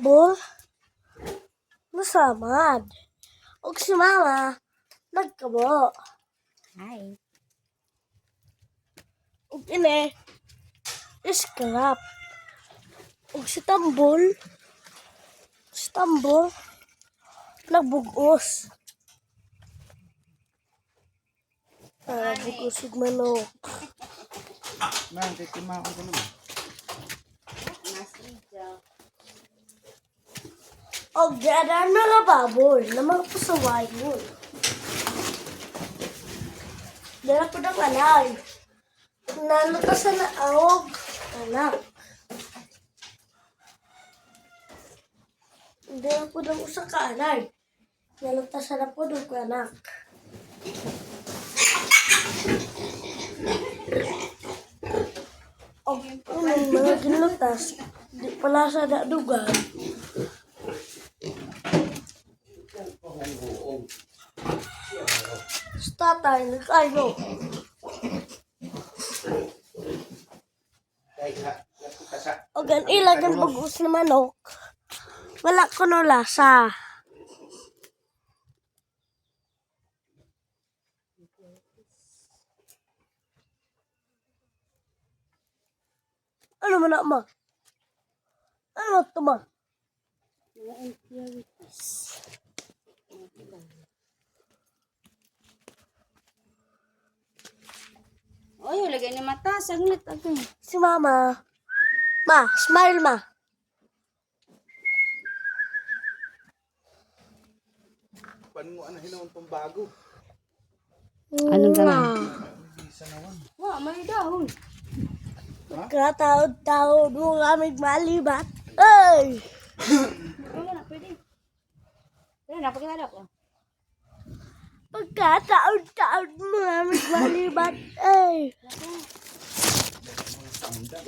Bol, nasamad. Og si mama, nagkabo. Hi. Og ini, iskrap. Og si tambol, nagbugos. Bugos yung manok. Man, titima ko naman. Og dyan mga baboy, na mga pasaway mo. Dala po ng anay. Nalutasan na awog. Anak. Dala po ng usa ka anay. Nalutasan na po ng anak. Og unang mga gilutas, di pala sa dadugan. Sa tatay, nag-ayo. O gan ilag ang bagus na manok. Wala ko no lasa. Ano man na ma? Ano to ma? Oy, lagay ni mata. Saglit ako. Si mama. Ma, smile ma. Pan mo ano hinawang pambago. Anong dalawa? Isa naman. Wa, may dahon. Kataod-taod mo kaming malibat. Ay! Wala na, pwede. Wala na, pagkakala ko. Pagkataod-taod mo kaming malibat. Ay!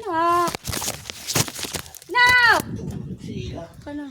No! No! Ka na.